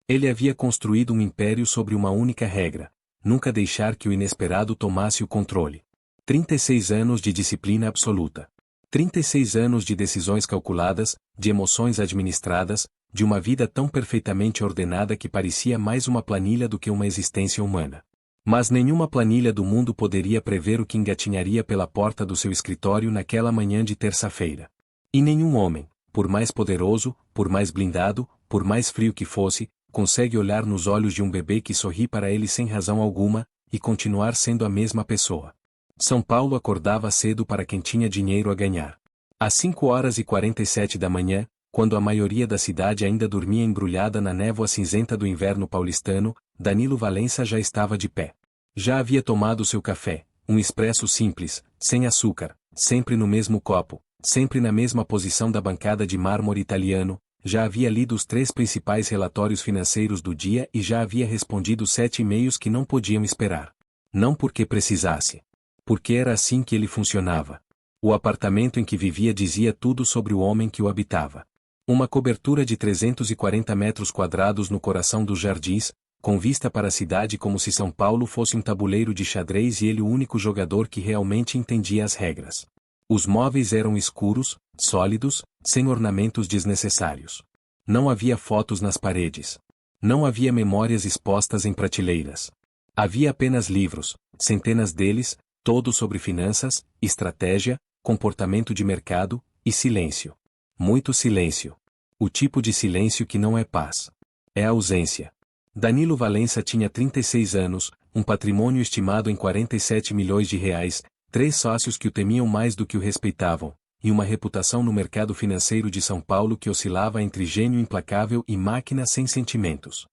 Ele havia construído um império sobre uma única regra: nunca deixar que o inesperado tomasse o controle. 36 anos de disciplina absoluta. 36 anos de decisões calculadas, de emoções administradas, de uma vida tão perfeitamente ordenada que parecia mais uma planilha do que uma existência humana. Mas nenhuma planilha do mundo poderia prever o que engatinharia pela porta do seu escritório naquela manhã de terça-feira. E nenhum homem, por mais poderoso, por mais blindado, por mais frio que fosse, consegue olhar nos olhos de um bebê que sorri para ele sem razão alguma, e continuar sendo a mesma pessoa. São Paulo acordava cedo para quem tinha dinheiro a ganhar. Às 5h47 da manhã, quando a maioria da cidade ainda dormia embrulhada na névoa cinzenta do inverno paulistano, Danilo Valença já estava de pé. Já havia tomado seu café, um expresso simples, sem açúcar, sempre no mesmo copo, sempre na mesma posição da bancada de mármore italiano. Já havia lido os 3 principais relatórios financeiros do dia e já havia respondido 7 e-mails que não podiam esperar. Não porque precisasse. Porque era assim que ele funcionava. O apartamento em que vivia dizia tudo sobre o homem que o habitava. Uma cobertura de 340 metros quadrados no coração dos jardins, com vista para a cidade como se São Paulo fosse um tabuleiro de xadrez e ele o único jogador que realmente entendia as regras. Os móveis eram escuros, sólidos, sem ornamentos desnecessários. Não havia fotos nas paredes. Não havia memórias expostas em prateleiras. Havia apenas livros, centenas deles, todos sobre finanças, estratégia, comportamento de mercado, e silêncio. Muito silêncio. O tipo de silêncio que não é paz. É ausência. Danilo Valença tinha 36 anos, um patrimônio estimado em 47 milhões de reais, 3 sócios que o temiam mais do que o respeitavam, e uma reputação no mercado financeiro de São Paulo que oscilava entre gênio implacável e máquina sem sentimentos.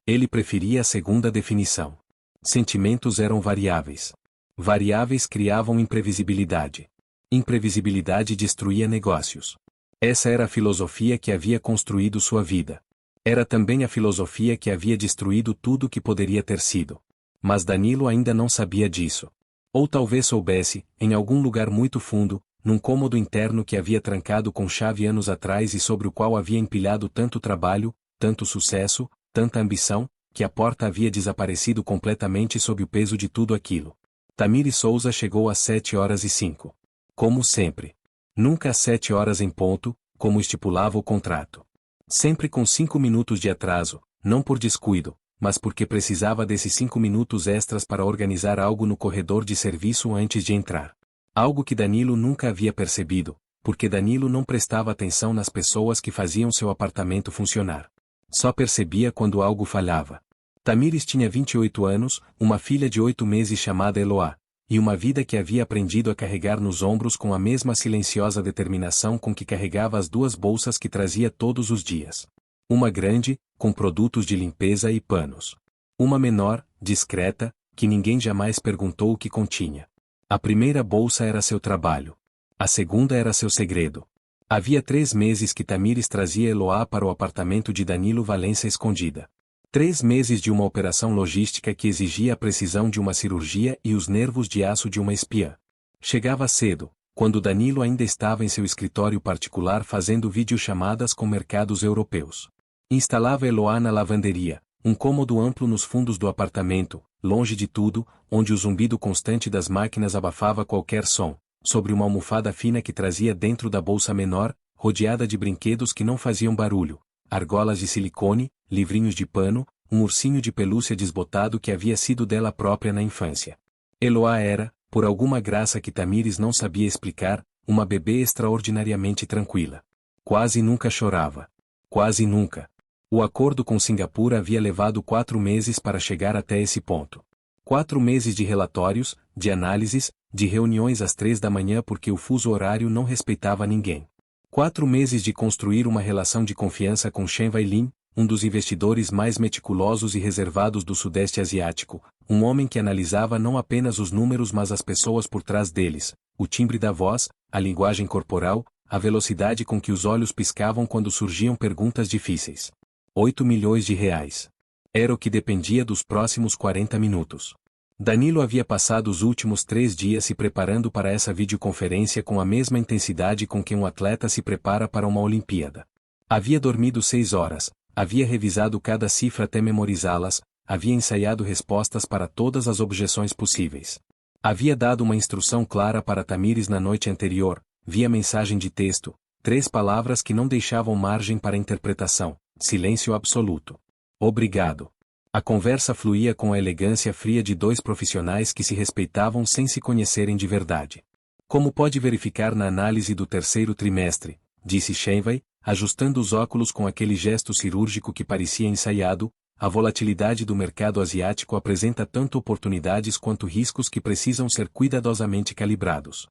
Ele preferia a segunda definição. Sentimentos eram variáveis. Variáveis criavam imprevisibilidade. Imprevisibilidade destruía negócios. Essa era a filosofia que havia construído sua vida. Era também a filosofia que havia destruído tudo que poderia ter sido. Mas Danilo ainda não sabia disso. Ou talvez soubesse, em algum lugar muito fundo, num cômodo interno que havia trancado com chave anos atrás e sobre o qual havia empilhado tanto trabalho, tanto sucesso, tanta ambição, que a porta havia desaparecido completamente sob o peso de tudo aquilo. Tamires Souza chegou às 7h05. Como sempre. Nunca às 7h em ponto, como estipulava o contrato. Sempre com 5 minutos de atraso, não por descuido, mas porque precisava desses 5 minutos extras para organizar algo no corredor de serviço antes de entrar. Algo que Danilo nunca havia percebido, porque Danilo não prestava atenção nas pessoas que faziam seu apartamento funcionar. Só percebia quando algo falhava. Tamires tinha 28 anos, uma filha de 8 meses chamada Eloá, e uma vida que havia aprendido a carregar nos ombros com a mesma silenciosa determinação com que carregava as 2 bolsas que trazia todos os dias. Uma grande, com produtos de limpeza e panos. Uma menor, discreta, que ninguém jamais perguntou o que continha. A primeira bolsa era seu trabalho. A segunda era seu segredo. Havia 3 meses que Tamires trazia Eloá para o apartamento de Danilo Valença escondida. 3 meses de uma operação logística que exigia a precisão de uma cirurgia e os nervos de aço de uma espiã. Chegava cedo, quando Danilo ainda estava em seu escritório particular fazendo videochamadas com mercados europeus. Instalava Eloá na lavanderia, um cômodo amplo nos fundos do apartamento, longe de tudo, onde o zumbido constante das máquinas abafava qualquer som, sobre uma almofada fina que trazia dentro da bolsa menor, rodeada de brinquedos que não faziam barulho, argolas de silicone, livrinhos de pano, um ursinho de pelúcia desbotado que havia sido dela própria na infância. Eloá era, por alguma graça que Tamires não sabia explicar, uma bebê extraordinariamente tranquila. Quase nunca chorava. Quase nunca. O acordo com Singapura havia levado 4 meses para chegar até esse ponto. 4 meses de relatórios, de análises, de reuniões às 3 da manhã porque o fuso horário não respeitava ninguém. 4 meses de construir uma relação de confiança com Chen Weilin, um dos investidores mais meticulosos e reservados do Sudeste Asiático, um homem que analisava não apenas os números mas as pessoas por trás deles, o timbre da voz, a linguagem corporal, a velocidade com que os olhos piscavam quando surgiam perguntas difíceis. 8 milhões de reais. Era o que dependia dos próximos 40 minutos. Danilo havia passado os últimos 3 dias se preparando para essa videoconferência com a mesma intensidade com que um atleta se prepara para uma Olimpíada. Havia dormido 6 horas, Havia revisado cada cifra até memorizá-las, havia ensaiado respostas para todas as objeções possíveis. Havia dado uma instrução clara para Tamires na noite anterior, via mensagem de texto, 3 palavras que não deixavam margem para interpretação: silêncio absoluto. Obrigado. A conversa fluía com a elegância fria de 2 profissionais que se respeitavam sem se conhecerem de verdade. Como pode verificar na análise do 3º trimestre, disse Shenwei, ajustando os óculos com aquele gesto cirúrgico que parecia ensaiado, a volatilidade do mercado asiático apresenta tanto oportunidades quanto riscos que precisam ser cuidadosamente calibrados.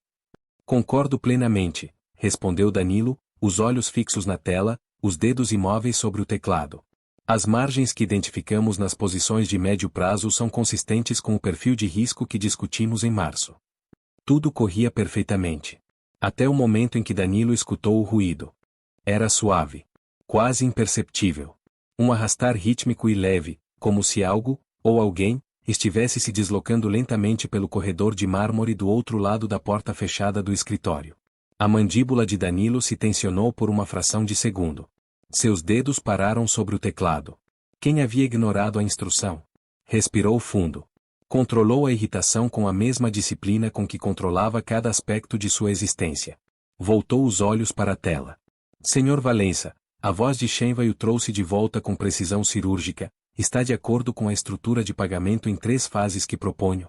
Concordo plenamente, respondeu Danilo, os olhos fixos na tela, os dedos imóveis sobre o teclado. As margens que identificamos nas posições de médio prazo são consistentes com o perfil de risco que discutimos em março. Tudo corria perfeitamente. Até o momento em que Danilo escutou o ruído. Era suave. Quase imperceptível. Um arrastar rítmico e leve, como se algo, ou alguém, estivesse se deslocando lentamente pelo corredor de mármore do outro lado da porta fechada do escritório. A mandíbula de Danilo se tensionou por uma fração de segundo. Seus dedos pararam sobre o teclado. Quem havia ignorado a instrução? Respirou fundo. Controlou a irritação com a mesma disciplina com que controlava cada aspecto de sua existência. Voltou os olhos para a tela. Senhor Valença, a voz de Shenwei o trouxe de volta com precisão cirúrgica. Está de acordo com a estrutura de pagamento em 3 fases que proponho?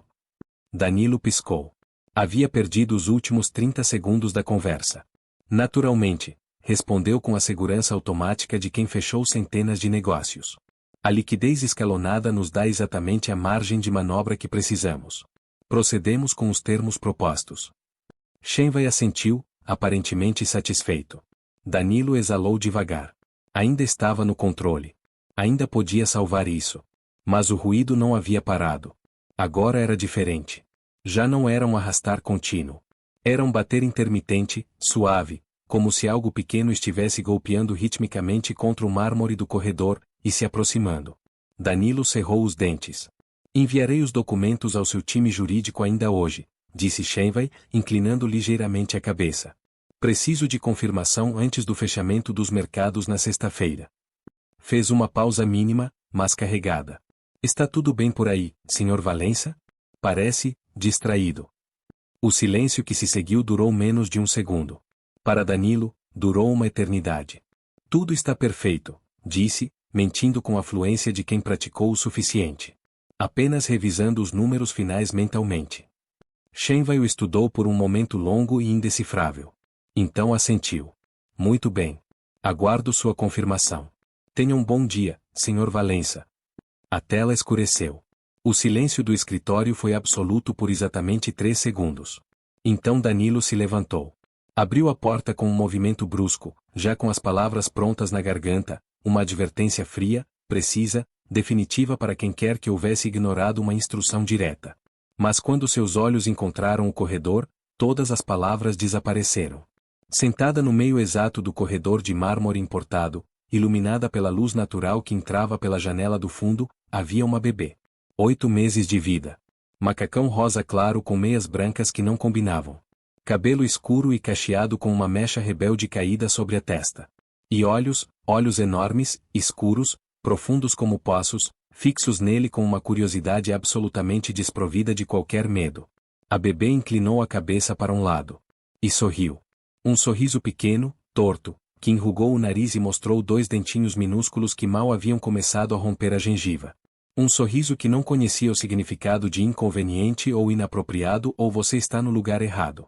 Danilo piscou. Havia perdido os últimos 30 segundos da conversa. Naturalmente, respondeu com a segurança automática de quem fechou centenas de negócios. A liquidez escalonada nos dá exatamente a margem de manobra que precisamos. Procedemos com os termos propostos. Shenwei assentiu, aparentemente satisfeito. Danilo exalou devagar. Ainda estava no controle. Ainda podia salvar isso. Mas o ruído não havia parado. Agora era diferente. Já não era um arrastar contínuo. Era um bater intermitente, suave, como se algo pequeno estivesse golpeando ritmicamente contra o mármore do corredor, e se aproximando. Danilo cerrou os dentes. Enviarei os documentos ao seu time jurídico ainda hoje, disse Shenwei, inclinando ligeiramente a cabeça. Preciso de confirmação antes do fechamento dos mercados na sexta-feira. Fez uma pausa mínima, mas carregada. Está tudo bem por aí, Sr. Valença? Parece, distraído. O silêncio que se seguiu durou menos de um segundo. Para Danilo, durou uma eternidade. Tudo está perfeito, disse, mentindo com a fluência de quem praticou o suficiente. Apenas revisando os números finais mentalmente. Shenwei o estudou por um momento longo e indecifrável. Então assentiu. Muito bem. Aguardo sua confirmação. Tenha um bom dia, Sr. Valença. A tela escureceu. O silêncio do escritório foi absoluto por exatamente 3 segundos. Então Danilo se levantou. Abriu a porta com um movimento brusco, já com as palavras prontas na garganta, uma advertência fria, precisa, definitiva para quem quer que houvesse ignorado uma instrução direta. Mas quando seus olhos encontraram o corredor, todas as palavras desapareceram. Sentada no meio exato do corredor de mármore importado, iluminada pela luz natural que entrava pela janela do fundo, havia uma bebê. 8 meses de vida. Macacão rosa claro com meias brancas que não combinavam. Cabelo escuro e cacheado com uma mecha rebelde caída sobre a testa. E olhos enormes, escuros, profundos como poços, fixos nele com uma curiosidade absolutamente desprovida de qualquer medo. A bebê inclinou a cabeça para um lado. E sorriu. Um sorriso pequeno, torto, que enrugou o nariz e mostrou 2 dentinhos minúsculos que mal haviam começado a romper a gengiva. Um sorriso que não conhecia o significado de inconveniente ou inapropriado ou você está no lugar errado.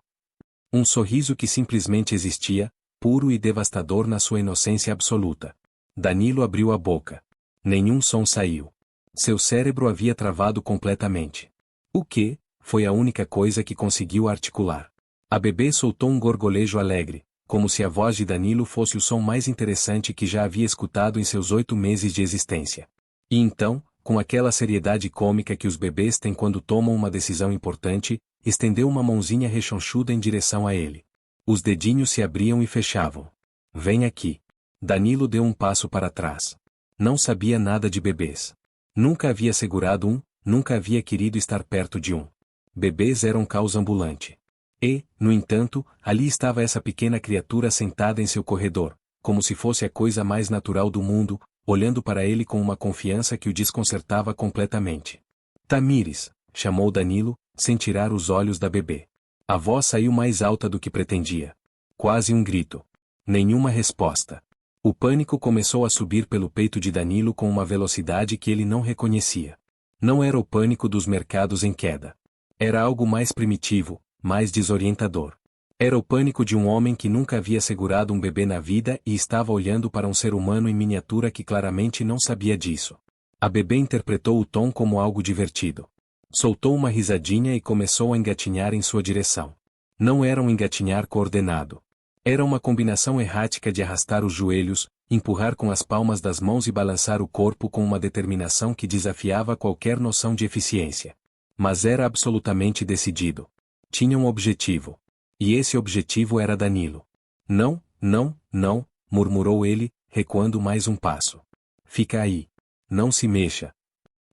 Um sorriso que simplesmente existia, puro e devastador na sua inocência absoluta. Danilo abriu a boca. Nenhum som saiu. Seu cérebro havia travado completamente. O que? Foi a única coisa que conseguiu articular. A bebê soltou um gorgolejo alegre, como se a voz de Danilo fosse o som mais interessante que já havia escutado em seus 8 meses de existência. E então, com aquela seriedade cômica que os bebês têm quando tomam uma decisão importante, estendeu uma mãozinha rechonchuda em direção a ele. Os dedinhos se abriam e fechavam. Vem aqui. Danilo deu um passo para trás. Não sabia nada de bebês. Nunca havia segurado um, nunca havia querido estar perto de um. Bebês eram caos ambulante. E, no entanto, ali estava essa pequena criatura sentada em seu corredor, como se fosse a coisa mais natural do mundo, olhando para ele com uma confiança que o desconcertava completamente. Tamires, chamou Danilo, sem tirar os olhos da bebê. A voz saiu mais alta do que pretendia. Quase um grito. Nenhuma resposta. O pânico começou a subir pelo peito de Danilo com uma velocidade que ele não reconhecia. Não era o pânico dos mercados em queda. Era algo mais primitivo, mais desorientador. Era o pânico de um homem que nunca havia segurado um bebê na vida e estava olhando para um ser humano em miniatura que claramente não sabia disso. A bebê interpretou o tom como algo divertido. Soltou uma risadinha e começou a engatinhar em sua direção. Não era um engatinhar coordenado. Era uma combinação errática de arrastar os joelhos, empurrar com as palmas das mãos e balançar o corpo com uma determinação que desafiava qualquer noção de eficiência. Mas era absolutamente decidido. Tinha um objetivo. E esse objetivo era Danilo. Não, não, não, murmurou ele, recuando mais um passo. Fica aí. Não se mexa.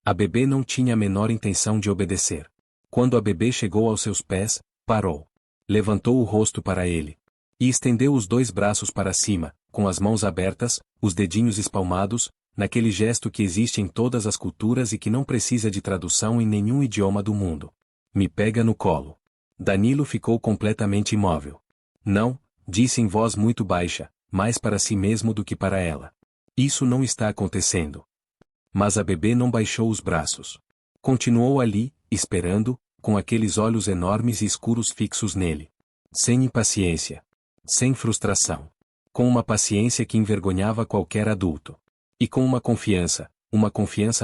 A bebê não tinha a menor intenção de obedecer. Quando a bebê chegou aos seus pés, parou. Levantou o rosto para ele. E estendeu os dois braços para cima, com as mãos abertas, os dedinhos espalmados, naquele gesto que existe em todas as culturas e que não precisa de tradução em nenhum idioma do mundo. Me pega no colo. Danilo ficou completamente imóvel. Não, disse em voz muito baixa, mais para si mesmo do que para ela. Isso não está acontecendo. Mas a bebê não baixou os braços. Continuou ali, esperando, com aqueles olhos enormes e escuros fixos nele. Sem impaciência. Sem frustração. Com uma paciência que envergonhava qualquer adulto. E com uma confiança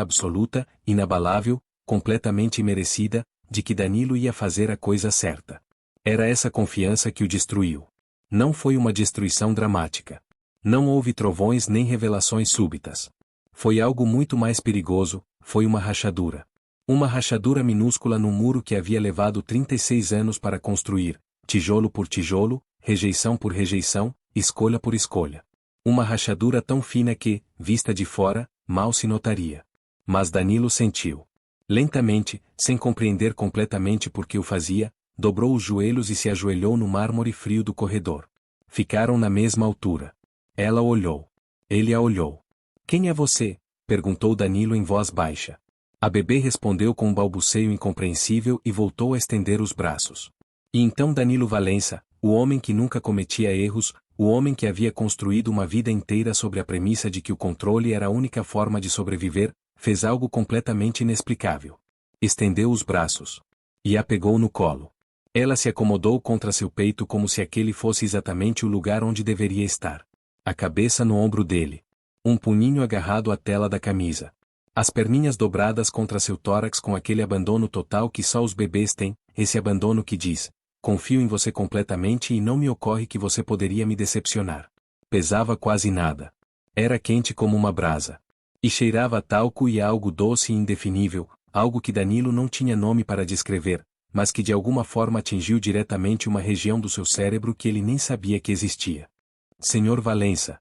absoluta, inabalável, completamente merecida, de que Danilo ia fazer a coisa certa. Era essa confiança que o destruiu. Não foi uma destruição dramática. Não houve trovões nem revelações súbitas. Foi algo muito mais perigoso, foi uma rachadura. Uma rachadura minúscula num muro que havia levado 36 anos para construir, tijolo por tijolo, rejeição por rejeição, escolha por escolha. Uma rachadura tão fina que, vista de fora, mal se notaria. Mas Danilo sentiu. Lentamente, sem compreender completamente por que o fazia, dobrou os joelhos e se ajoelhou no mármore frio do corredor. Ficaram na mesma altura. Ela olhou. Ele a olhou. Quem é você? Perguntou Danilo em voz baixa. A bebê respondeu com um balbuceio incompreensível e voltou a estender os braços. E então Danilo Valença, o homem que nunca cometia erros, o homem que havia construído uma vida inteira sobre a premissa de que o controle era a única forma de sobreviver, fez algo completamente inexplicável. Estendeu os braços. E a pegou no colo. Ela se acomodou contra seu peito como se aquele fosse exatamente o lugar onde deveria estar. A cabeça no ombro dele. Um punhinho agarrado à tela da camisa. As perninhas dobradas contra seu tórax com aquele abandono total que só os bebês têm, esse abandono que diz: confio em você completamente e não me ocorre que você poderia me decepcionar. Pesava quase nada. Era quente como uma brasa. E cheirava a talco e a algo doce e indefinível, algo que Danilo não tinha nome para descrever, mas que de alguma forma atingiu diretamente uma região do seu cérebro que ele nem sabia que existia. Senhor Valença.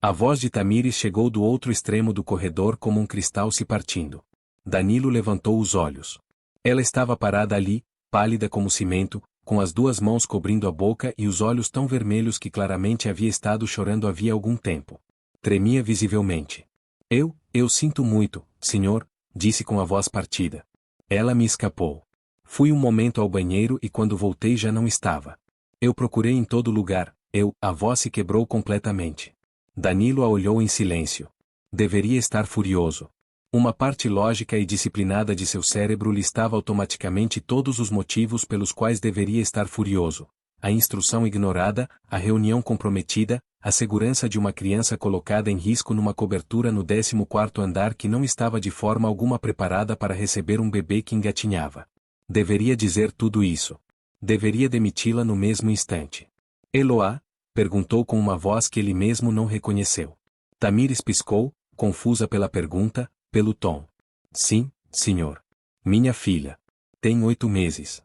A voz de Tamires chegou do outro extremo do corredor como um cristal se partindo. Danilo levantou os olhos. Ela estava parada ali, pálida como cimento, com as duas mãos cobrindo a boca e os olhos tão vermelhos que claramente havia estado chorando havia algum tempo. Tremia visivelmente. Eu sinto muito, senhor, disse com a voz partida. Ela me escapou. Fui um momento ao banheiro e quando voltei já não estava. Eu procurei em todo lugar, a voz se quebrou completamente. Danilo a olhou em silêncio. Deveria estar furioso. Uma parte lógica e disciplinada de seu cérebro listava automaticamente todos os motivos pelos quais deveria estar furioso. A instrução ignorada, a reunião comprometida, a segurança de uma criança colocada em risco numa cobertura no 14º andar que não estava de forma alguma preparada para receber um bebê que engatinhava. Deveria dizer tudo isso. Deveria demiti-la no mesmo instante. Eloá? Perguntou com uma voz que ele mesmo não reconheceu. Tamires piscou, confusa pela pergunta, pelo tom. Sim, senhor. Minha filha. Tem 8 meses.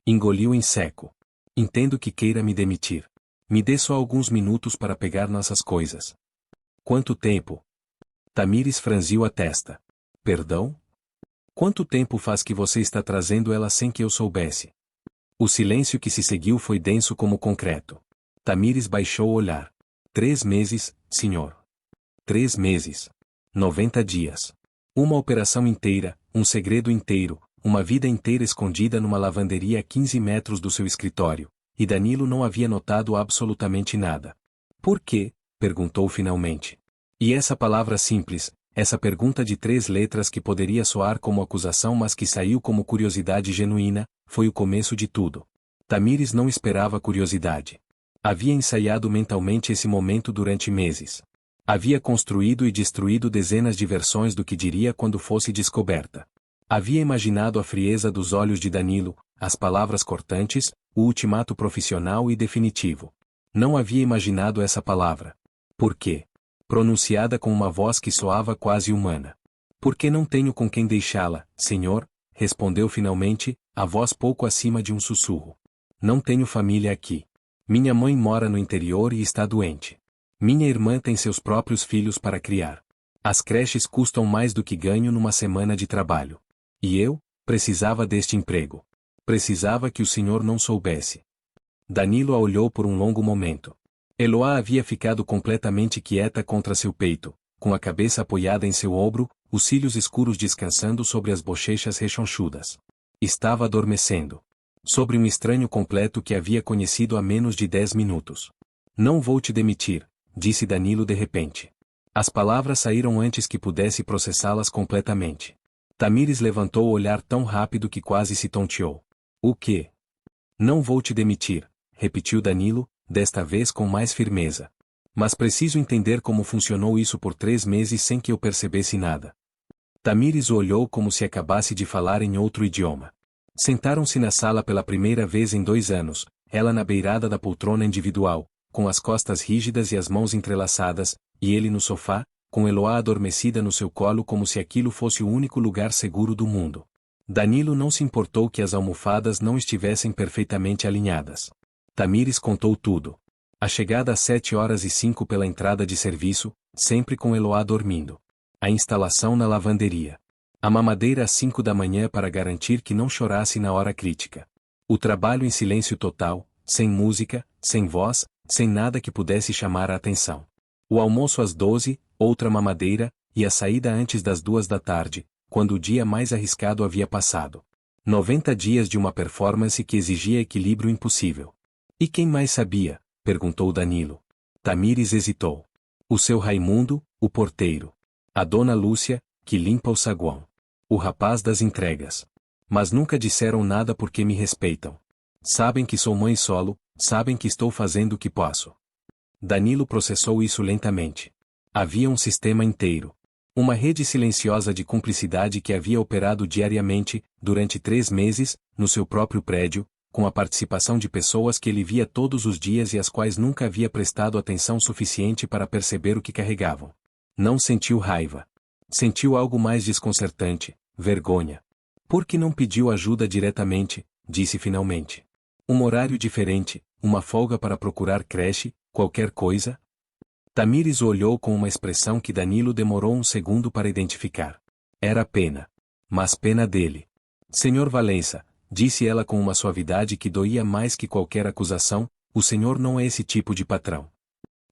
Engoliu em seco. Entendo que queira me demitir. Me dê só alguns minutos para pegar nossas coisas. Quanto tempo? Tamires franziu a testa. Perdão? Quanto tempo faz que você está trazendo ela sem que eu soubesse? O silêncio que se seguiu foi denso como concreto. Tamires baixou o olhar. 3 meses, senhor. 3 meses. 90 dias. Uma operação inteira, um segredo inteiro, uma vida inteira escondida numa lavanderia a 15 metros do seu escritório, e Danilo não havia notado absolutamente nada. Por quê? Perguntou finalmente. E essa palavra simples, essa pergunta de 3 letras que poderia soar como acusação mas que saiu como curiosidade genuína, foi o começo de tudo. Tamires não esperava curiosidade. Havia ensaiado mentalmente esse momento durante meses. Havia construído e destruído dezenas de versões do que diria quando fosse descoberta. Havia imaginado a frieza dos olhos de Danilo, as palavras cortantes, o ultimato profissional e definitivo. Não havia imaginado essa palavra. Por quê? Pronunciada com uma voz que soava quase humana. Porque não tenho com quem deixá-la, senhor, respondeu finalmente, a voz pouco acima de um sussurro. Não tenho família aqui. Minha mãe mora no interior e está doente. Minha irmã tem seus próprios filhos para criar. As creches custam mais do que ganho numa semana de trabalho. E eu, precisava deste emprego. Precisava que o senhor não soubesse. Danilo a olhou por um longo momento. Eloá havia ficado completamente quieta contra seu peito, com a cabeça apoiada em seu ombro, os cílios escuros descansando sobre as bochechas rechonchudas. Estava adormecendo. Sobre um estranho completo que havia conhecido há menos de 10 minutos. Não vou te demitir, disse Danilo de repente. As palavras saíram antes que pudesse processá-las completamente. Tamires levantou o olhar tão rápido que quase se tonteou. O quê? Não vou te demitir, repetiu Danilo, desta vez com mais firmeza. Mas preciso entender como funcionou isso por 3 meses sem que eu percebesse nada. Tamires o olhou como se acabasse de falar em outro idioma. Sentaram-se na sala pela primeira vez em 2 anos, ela na beirada da poltrona individual, com as costas rígidas e as mãos entrelaçadas, e ele no sofá, com Eloá adormecida no seu colo como se aquilo fosse o único lugar seguro do mundo. Danilo não se importou que as almofadas não estivessem perfeitamente alinhadas. Tamires contou tudo. A chegada às 7h05 pela entrada de serviço, sempre com Eloá dormindo. A instalação na lavanderia. A mamadeira às 5 da manhã para garantir que não chorasse na hora crítica. O trabalho em silêncio total, sem música, sem voz, sem nada que pudesse chamar a atenção. O almoço às 12, outra mamadeira, e a saída antes das 2 da tarde, quando o dia mais arriscado havia passado. 90 dias de uma performance que exigia equilíbrio impossível. E quem mais sabia? Perguntou Danilo. Tamires hesitou. O seu Raimundo, o porteiro. A dona Lúcia, que limpa o saguão. O rapaz das entregas. Mas nunca disseram nada porque me respeitam. Sabem que sou mãe solo, sabem que estou fazendo o que posso. Danilo processou isso lentamente. Havia um sistema inteiro. Uma rede silenciosa de cumplicidade que havia operado diariamente, durante 3 meses, no seu próprio prédio, com a participação de pessoas que ele via todos os dias e às quais nunca havia prestado atenção suficiente para perceber o que carregavam. Não sentiu raiva. Sentiu algo mais desconcertante, vergonha. Por que não pediu ajuda diretamente? Disse finalmente. Um horário diferente, uma folga para procurar creche, qualquer coisa? Tamires o olhou com uma expressão que Danilo demorou um segundo para identificar. Era pena. Mas pena dele. Senhor Valença, disse ela com uma suavidade que doía mais que qualquer acusação, o senhor não é esse tipo de patrão.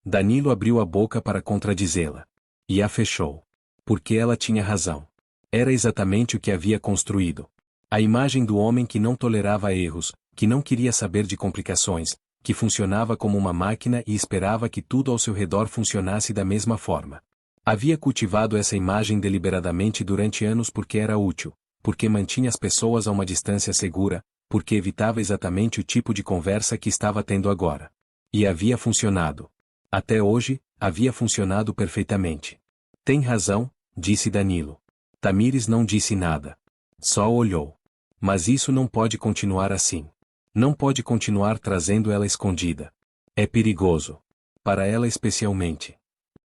Danilo abriu a boca para contradizê-la. E a fechou. Porque ela tinha razão. Era exatamente o que havia construído. A imagem do homem que não tolerava erros, que não queria saber de complicações, que funcionava como uma máquina e esperava que tudo ao seu redor funcionasse da mesma forma. Havia cultivado essa imagem deliberadamente durante anos porque era útil, porque mantinha as pessoas a uma distância segura, porque evitava exatamente o tipo de conversa que estava tendo agora. E havia funcionado. Até hoje, havia funcionado perfeitamente. Tem razão, disse Danilo. Tamires não disse nada. Só olhou. Mas isso não pode continuar assim. Não pode continuar trazendo ela escondida. É perigoso. Para ela especialmente.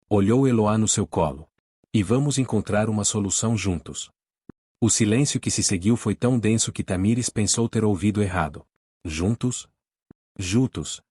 Olhou Eloá no seu colo. E vamos encontrar uma solução juntos. O silêncio que se seguiu foi tão denso que Tamires pensou ter ouvido errado. Juntos? Juntos.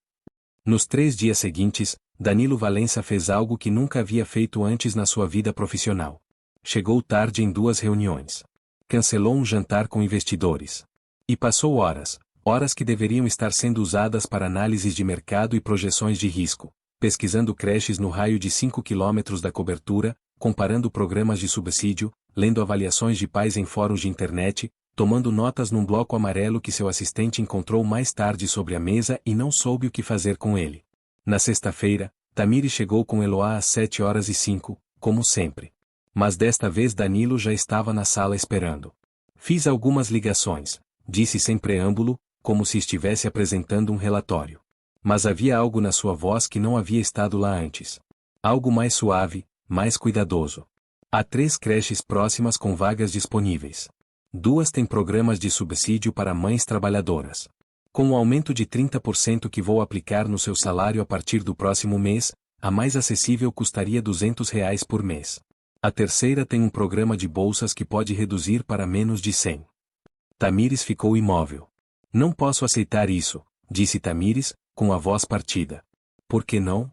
Nos 3 dias seguintes, Danilo Valença fez algo que nunca havia feito antes na sua vida profissional. Chegou tarde em 2 reuniões. Cancelou um jantar com investidores. E passou horas que deveriam estar sendo usadas para análises de mercado e projeções de risco, pesquisando creches no raio de 5 quilômetros da cobertura, comparando programas de subsídio, lendo avaliações de pais em fóruns de internet, tomando notas num bloco amarelo que seu assistente encontrou mais tarde sobre a mesa e não soube o que fazer com ele. Na sexta-feira, Tamires chegou com Eloá às 7h05, como sempre. Mas desta vez Danilo já estava na sala esperando. Fiz algumas ligações, disse sem preâmbulo, como se estivesse apresentando um relatório. Mas havia algo na sua voz que não havia estado lá antes. Algo mais suave, mais cuidadoso. Há 3 creches próximas com vagas disponíveis. 2 têm programas de subsídio para mães trabalhadoras. Com o aumento de 30% que vou aplicar no seu salário a partir do próximo mês, a mais acessível custaria R$ 200 por mês. A terceira tem um programa de bolsas que pode reduzir para menos de 100. Tamires ficou imóvel. Não posso aceitar isso, disse Tamires, com a voz partida. Por que não?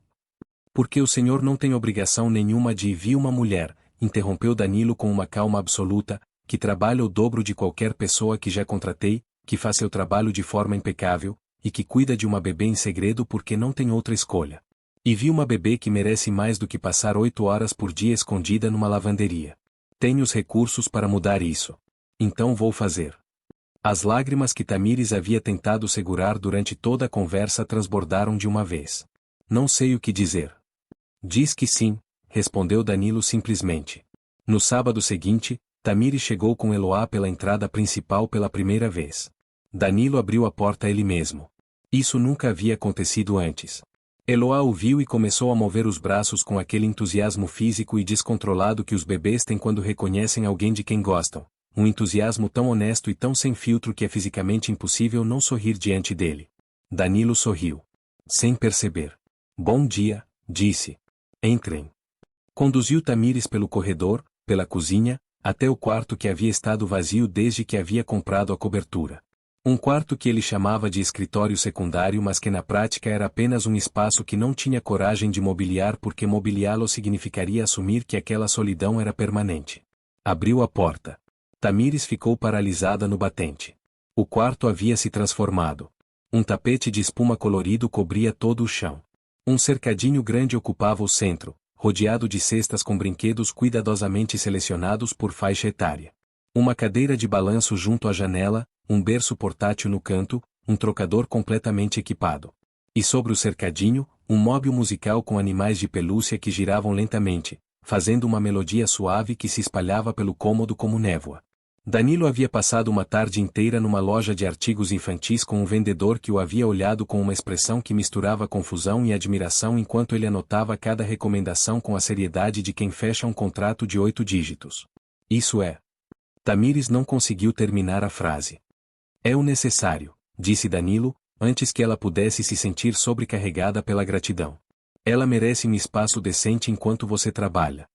Porque o senhor não tem obrigação nenhuma de vir uma mulher, interrompeu Danilo com uma calma absoluta, que trabalha o dobro de qualquer pessoa que já contratei, que faz seu trabalho de forma impecável, e que cuida de uma bebê em segredo porque não tem outra escolha. E vi uma bebê que merece mais do que passar 8 horas por dia escondida numa lavanderia. Tenho os recursos para mudar isso. Então vou fazer. As lágrimas que Tamires havia tentado segurar durante toda a conversa transbordaram de uma vez. Não sei o que dizer. Diz que sim, respondeu Danilo simplesmente. No sábado seguinte, Tamires chegou com Eloá pela entrada principal pela primeira vez. Danilo abriu a porta ele mesmo. Isso nunca havia acontecido antes. Eloá o viu e começou a mover os braços com aquele entusiasmo físico e descontrolado que os bebês têm quando reconhecem alguém de quem gostam. Um entusiasmo tão honesto e tão sem filtro que é fisicamente impossível não sorrir diante dele. Danilo sorriu. Sem perceber. Bom dia, disse. Entrem. Conduziu Tamires pelo corredor, pela cozinha, até o quarto que havia estado vazio desde que havia comprado a cobertura. Um quarto que ele chamava de escritório secundário mas que na prática era apenas um espaço que não tinha coragem de mobiliar porque mobiliá-lo significaria assumir que aquela solidão era permanente. Abriu a porta. Tamires ficou paralisada no batente. O quarto havia se transformado. Um tapete de espuma colorido cobria todo o chão. Um cercadinho grande ocupava o centro, rodeado de cestas com brinquedos cuidadosamente selecionados por faixa etária. Uma cadeira de balanço junto à janela, um berço portátil no canto, um trocador completamente equipado. E sobre o cercadinho, um móvel musical com animais de pelúcia que giravam lentamente, fazendo uma melodia suave que se espalhava pelo cômodo como névoa. Danilo havia passado uma tarde inteira numa loja de artigos infantis com um vendedor que o havia olhado com uma expressão que misturava confusão e admiração enquanto ele anotava cada recomendação com a seriedade de quem fecha um contrato de 8 dígitos. Isso é. Tamires não conseguiu terminar a frase. É o necessário, disse Danilo, antes que ela pudesse se sentir sobrecarregada pela gratidão. Ela merece um espaço decente enquanto você trabalha.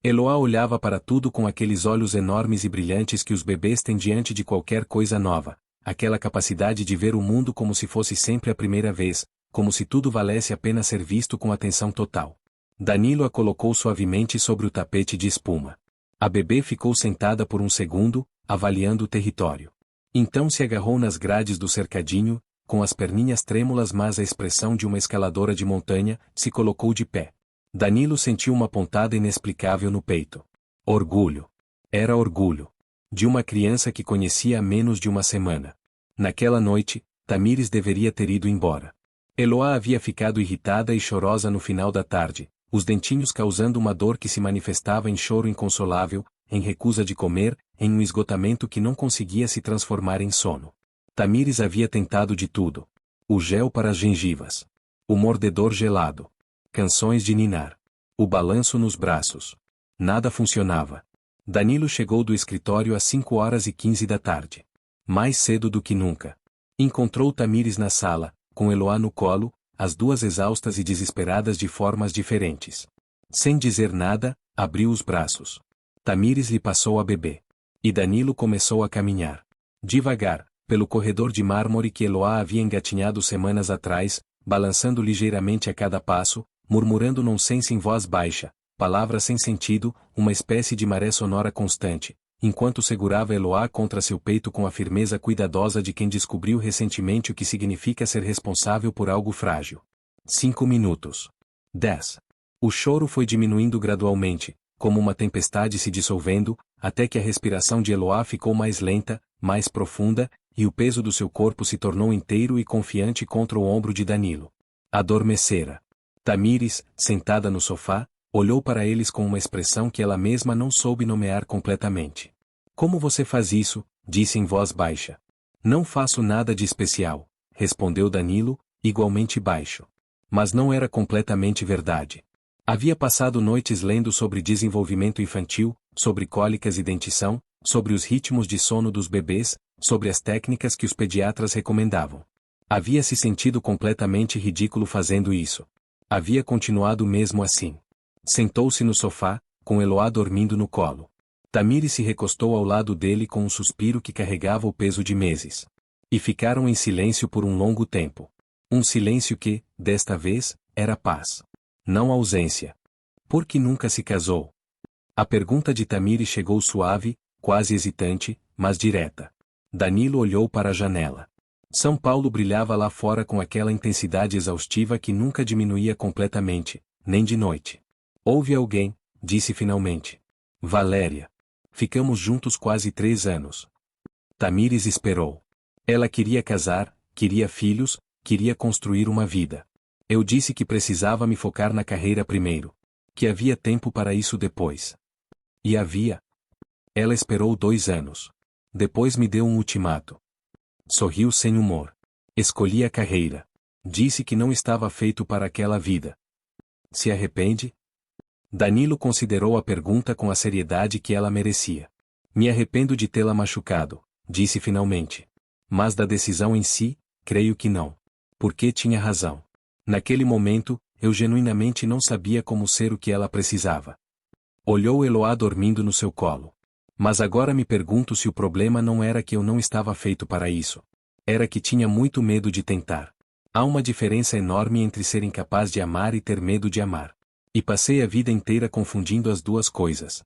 Eloá olhava para tudo com aqueles olhos enormes e brilhantes que os bebês têm diante de qualquer coisa nova, aquela capacidade de ver o mundo como se fosse sempre a primeira vez, como se tudo valesse a pena ser visto com atenção total. Danilo a colocou suavemente sobre o tapete de espuma. A bebê ficou sentada por um segundo, avaliando o território. Então se agarrou nas grades do cercadinho, com as perninhas trêmulas mas a expressão de uma escaladora de montanha, se colocou de pé. Danilo sentiu uma pontada inexplicável no peito. Orgulho. Era orgulho. De uma criança que conhecia há menos de uma semana. Naquela noite, Tamires deveria ter ido embora. Eloá havia ficado irritada e chorosa no final da tarde, os dentinhos causando uma dor que se manifestava em choro inconsolável, em recusa de comer, em um esgotamento que não conseguia se transformar em sono. Tamires havia tentado de tudo. O gel para as gengivas. O mordedor gelado. Canções de ninar. O balanço nos braços. Nada funcionava. Danilo chegou do escritório às 5h15 da tarde. Mais cedo do que nunca. Encontrou Tamires na sala, com Eloá no colo, as duas exaustas e desesperadas de formas diferentes. Sem dizer nada, abriu os braços. Tamires lhe passou a bebê. E Danilo começou a caminhar. Devagar, pelo corredor de mármore que Eloá havia engatinhado semanas atrás, balançando ligeiramente a cada passo, murmurando nonsense em voz baixa, palavras sem sentido, uma espécie de maré sonora constante, enquanto segurava Eloá contra seu peito com a firmeza cuidadosa de quem descobriu recentemente o que significa ser responsável por algo frágil. 5 minutos. 10. O choro foi diminuindo gradualmente, como uma tempestade se dissolvendo, até que a respiração de Eloá ficou mais lenta, mais profunda, e o peso do seu corpo se tornou inteiro e confiante contra o ombro de Danilo. Adormecera. Tamires, sentada no sofá, olhou para eles com uma expressão que ela mesma não soube nomear completamente. Como você faz isso? Disse em voz baixa. Não faço nada de especial, respondeu Danilo, igualmente baixo. Mas não era completamente verdade. Havia passado noites lendo sobre desenvolvimento infantil, sobre cólicas e dentição, sobre os ritmos de sono dos bebês, sobre as técnicas que os pediatras recomendavam. Havia se sentido completamente ridículo fazendo isso. Havia continuado mesmo assim. Sentou-se no sofá, com Eloá dormindo no colo. Tamires se recostou ao lado dele com um suspiro que carregava o peso de meses. E ficaram em silêncio por um longo tempo. Um silêncio que, desta vez, era paz. Não ausência. Por que nunca se casou? A pergunta de Tamires chegou suave, quase hesitante, mas direta. Danilo olhou para a janela. São Paulo brilhava lá fora com aquela intensidade exaustiva que nunca diminuía completamente, nem de noite. Houve alguém, disse finalmente. Valéria. Ficamos juntos quase 3 anos. Tamires esperou. Ela queria casar, queria filhos, queria construir uma vida. Eu disse que precisava me focar na carreira primeiro. Que havia tempo para isso depois. E havia. Ela esperou 2 anos. Depois me deu um ultimato. Sorriu sem humor. Escolhi a carreira. Disse que não estava feito para aquela vida. Se arrepende? Danilo considerou a pergunta com a seriedade que ela merecia. Me arrependo de tê-la machucado, disse finalmente. Mas da decisão em si, creio que não. Porque tinha razão. Naquele momento, eu genuinamente não sabia como ser o que ela precisava. Olhou Eloá dormindo no seu colo. Mas agora me pergunto se o problema não era que eu não estava feito para isso. Era que tinha muito medo de tentar. Há uma diferença enorme entre ser incapaz de amar e ter medo de amar. E passei a vida inteira confundindo as duas coisas.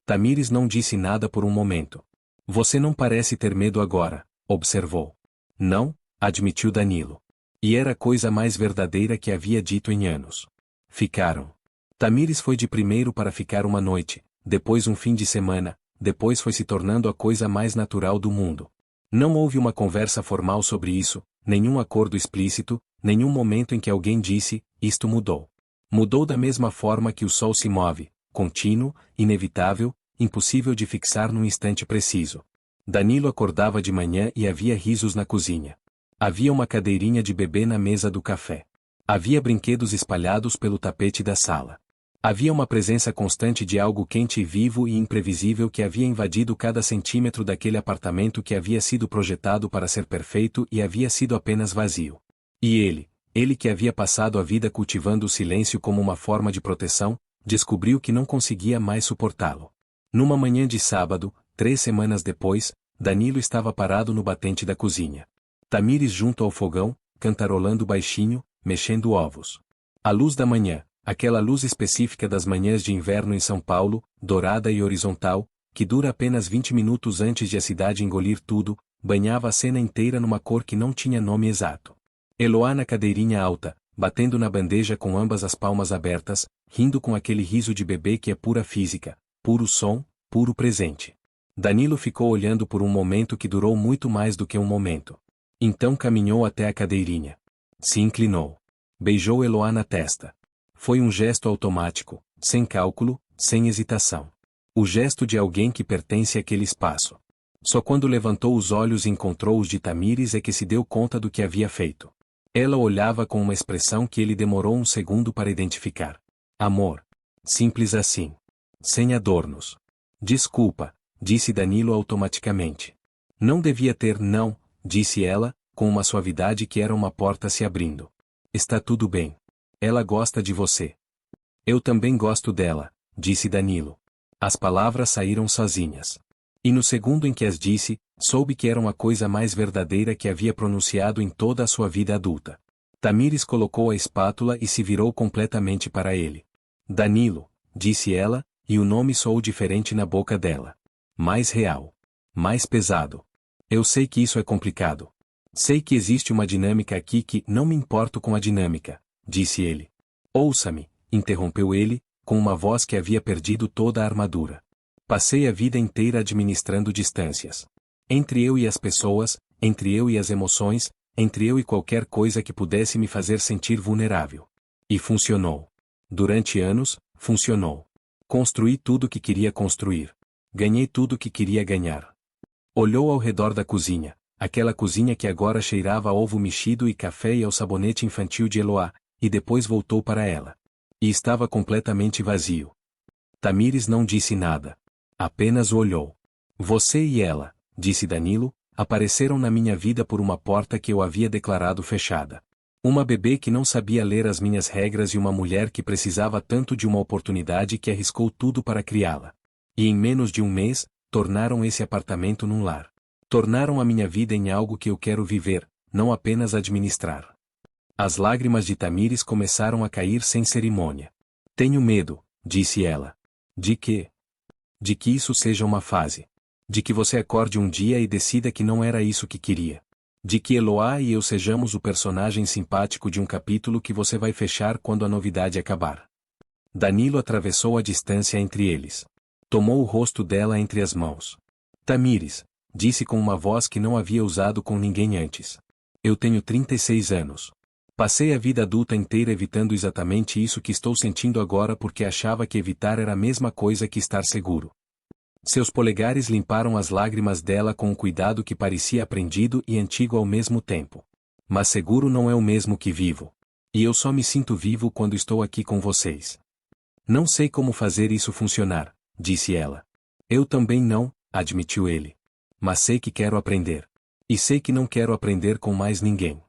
Tamires não disse nada por um momento. Você não parece ter medo agora, observou. Não, admitiu Danilo. E era a coisa mais verdadeira que havia dito em anos. Ficaram. Tamires foi de primeiro para ficar uma noite, depois um fim de semana, depois foi se tornando a coisa mais natural do mundo. Não houve uma conversa formal sobre isso, nenhum acordo explícito, nenhum momento em que alguém disse, isto mudou. Mudou da mesma forma que o sol se move, contínuo, inevitável, impossível de fixar num instante preciso. Danilo acordava de manhã e havia risos na cozinha. Havia uma cadeirinha de bebê na mesa do café. Havia brinquedos espalhados pelo tapete da sala. Havia uma presença constante de algo quente e vivo e imprevisível que havia invadido cada centímetro daquele apartamento que havia sido projetado para ser perfeito e havia sido apenas vazio. E ele que havia passado a vida cultivando o silêncio como uma forma de proteção, descobriu que não conseguia mais suportá-lo. Numa manhã de sábado, 3 semanas depois, Danilo estava parado no batente da cozinha. Tamires junto ao fogão, cantarolando baixinho, mexendo ovos. A luz da manhã, aquela luz específica das manhãs de inverno em São Paulo, dourada e horizontal, que dura apenas 20 minutos antes de a cidade engolir tudo, banhava a cena inteira numa cor que não tinha nome exato. Eloá na cadeirinha alta, batendo na bandeja com ambas as palmas abertas, rindo com aquele riso de bebê que é pura física, puro som, puro presente. Danilo ficou olhando por um momento que durou muito mais do que um momento. Então caminhou até a cadeirinha. Se inclinou. Beijou Eloá na testa. Foi um gesto automático, sem cálculo, sem hesitação. O gesto de alguém que pertence àquele espaço. Só quando levantou os olhos e encontrou os de Tamires é que se deu conta do que havia feito. Ela olhava com uma expressão que ele demorou um segundo para identificar. Amor. Simples assim. Sem adornos. Desculpa, disse Danilo automaticamente. Não devia ter não, disse ela, com uma suavidade que era uma porta se abrindo. Está tudo bem. Ela gosta de você. Eu também gosto dela, disse Danilo. As palavras saíram sozinhas. E no segundo em que as disse, soube que eram a coisa mais verdadeira que havia pronunciado em toda a sua vida adulta. Tamires colocou a espátula e se virou completamente para ele. Danilo, disse ela, e o nome soou diferente na boca dela. Mais real. Mais pesado. Eu sei que isso é complicado. Sei que existe uma dinâmica aqui que não me importo com a dinâmica, disse ele. Ouça-me, interrompeu ele, com uma voz que havia perdido toda a armadura. Passei a vida inteira administrando distâncias. Entre eu e as pessoas, entre eu e as emoções, entre eu e qualquer coisa que pudesse me fazer sentir vulnerável. E funcionou. Durante anos, funcionou. Construí tudo o que queria construir. Ganhei tudo o que queria ganhar. Olhou ao redor da cozinha, aquela cozinha que agora cheirava a ovo mexido e café e ao sabonete infantil de Eloá, e depois voltou para ela. E estava completamente vazio. Tamires não disse nada. Apenas o olhou. Você e ela, disse Danilo, apareceram na minha vida por uma porta que eu havia declarado fechada. Uma bebê que não sabia ler as minhas regras e uma mulher que precisava tanto de uma oportunidade que arriscou tudo para criá-la. E em menos de um mês, tornaram esse apartamento num lar. Tornaram a minha vida em algo que eu quero viver, não apenas administrar. As lágrimas de Tamires começaram a cair sem cerimônia. Tenho medo, disse ela. De quê? De que isso seja uma fase. De que você acorde um dia e decida que não era isso que queria. De que Eloá e eu sejamos o personagem simpático de um capítulo que você vai fechar quando a novidade acabar. Danilo atravessou a distância entre eles. Tomou o rosto dela entre as mãos. Tamires, disse com uma voz que não havia usado com ninguém antes. Eu tenho 36 anos. Passei a vida adulta inteira evitando exatamente isso que estou sentindo agora porque achava que evitar era a mesma coisa que estar seguro. Seus polegares limparam as lágrimas dela com um cuidado que parecia aprendido e antigo ao mesmo tempo. Mas seguro não é o mesmo que vivo. E eu só me sinto vivo quando estou aqui com vocês. Não sei como fazer isso funcionar, disse ela. Eu também não, admitiu ele. Mas sei que quero aprender. E sei que não quero aprender com mais ninguém.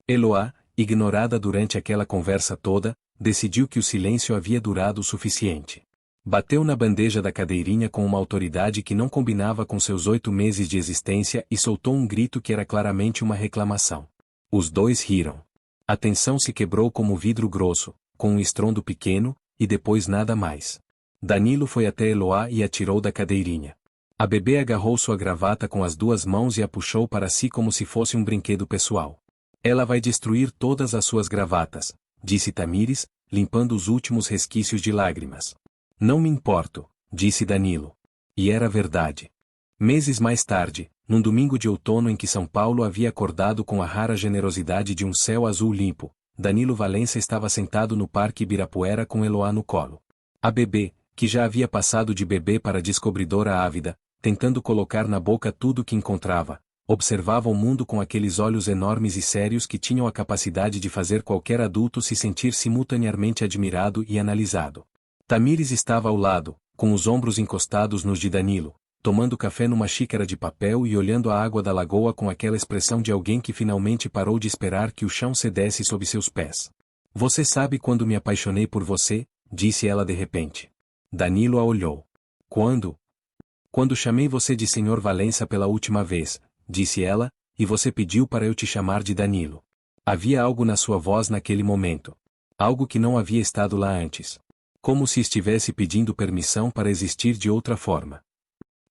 Eloá, ignorada durante aquela conversa toda, decidiu que o silêncio havia durado o suficiente. Bateu na bandeja da cadeirinha com uma autoridade que não combinava com seus 8 meses de existência e soltou um grito que era claramente uma reclamação. Os dois riram. A tensão se quebrou como vidro grosso, com um estrondo pequeno, e depois nada mais. Danilo foi até Eloá e a tirou da cadeirinha. A bebê agarrou sua gravata com as 2 mãos e a puxou para si como se fosse um brinquedo pessoal. Ela vai destruir todas as suas gravatas, disse Tamires, limpando os últimos resquícios de lágrimas. Não me importo, disse Danilo. E era verdade. Meses mais tarde, num domingo de outono em que São Paulo havia acordado com a rara generosidade de um céu azul limpo, Danilo Valença estava sentado no Parque Ibirapuera com Eloá no colo. A bebê, que já havia passado de bebê para descobridora ávida, tentando colocar na boca tudo o que encontrava, observava o mundo com aqueles olhos enormes e sérios que tinham a capacidade de fazer qualquer adulto se sentir simultaneamente admirado e analisado. Tamires estava ao lado, com os ombros encostados nos de Danilo, tomando café numa xícara de papel e olhando a água da lagoa com aquela expressão de alguém que finalmente parou de esperar que o chão cedesse sob seus pés. Você sabe quando me apaixonei por você? Disse ela de repente. Danilo a olhou. Quando? Quando chamei você de Senhor Valença pela última vez, disse ela, e você pediu para eu te chamar de Danilo. Havia algo na sua voz naquele momento. Algo que não havia estado lá antes. Como se estivesse pedindo permissão para existir de outra forma.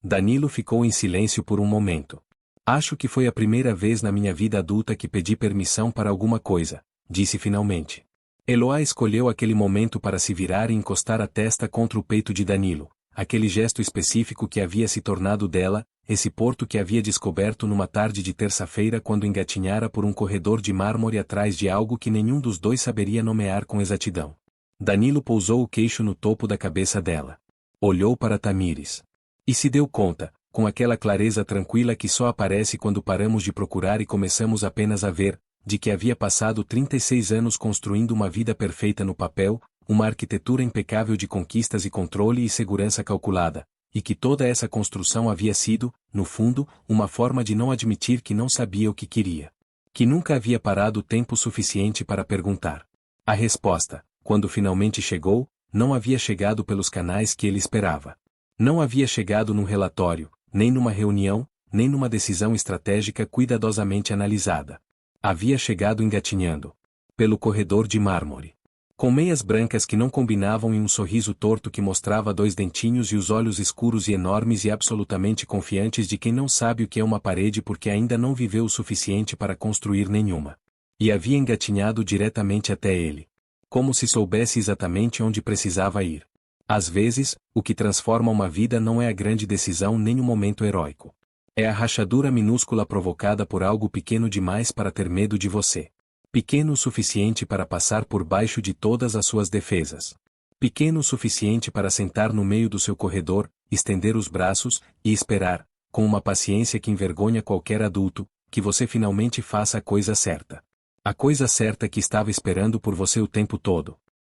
Danilo ficou em silêncio por um momento. Acho que foi a primeira vez na minha vida adulta que pedi permissão para alguma coisa, disse finalmente. Eloá escolheu aquele momento para se virar e encostar a testa contra o peito de Danilo, aquele gesto específico que havia se tornado dela, esse porto que havia descoberto numa tarde de terça-feira quando engatinhara por um corredor de mármore atrás de algo que nenhum dos dois saberia nomear com exatidão. Danilo pousou o queixo no topo da cabeça dela. Olhou para Tamires. E se deu conta, com aquela clareza tranquila que só aparece quando paramos de procurar e começamos apenas a ver, de que havia passado 36 anos construindo uma vida perfeita no papel, uma arquitetura impecável de conquistas e controle e segurança calculada, e que toda essa construção havia sido, no fundo, uma forma de não admitir que não sabia o que queria. Que nunca havia parado tempo suficiente para perguntar. A resposta, quando finalmente chegou, não havia chegado pelos canais que ele esperava. Não havia chegado num relatório, nem numa reunião, nem numa decisão estratégica cuidadosamente analisada. Havia chegado engatinhando. Pelo corredor de mármore. Com meias brancas que não combinavam e um sorriso torto que mostrava 2 dentinhos e os olhos escuros e enormes e absolutamente confiantes de quem não sabe o que é uma parede porque ainda não viveu o suficiente para construir nenhuma. E havia engatinhado diretamente até ele. Como se soubesse exatamente onde precisava ir. Às vezes, o que transforma uma vida não é a grande decisão nem o momento heróico. É a rachadura minúscula provocada por algo pequeno demais para ter medo de você. Pequeno o suficiente para passar por baixo de todas as suas defesas. Pequeno o suficiente para sentar no meio do seu corredor, estender os braços, e esperar, com uma paciência que envergonha qualquer adulto, que você finalmente faça a coisa certa. A coisa certa que estava esperando por você o tempo todo.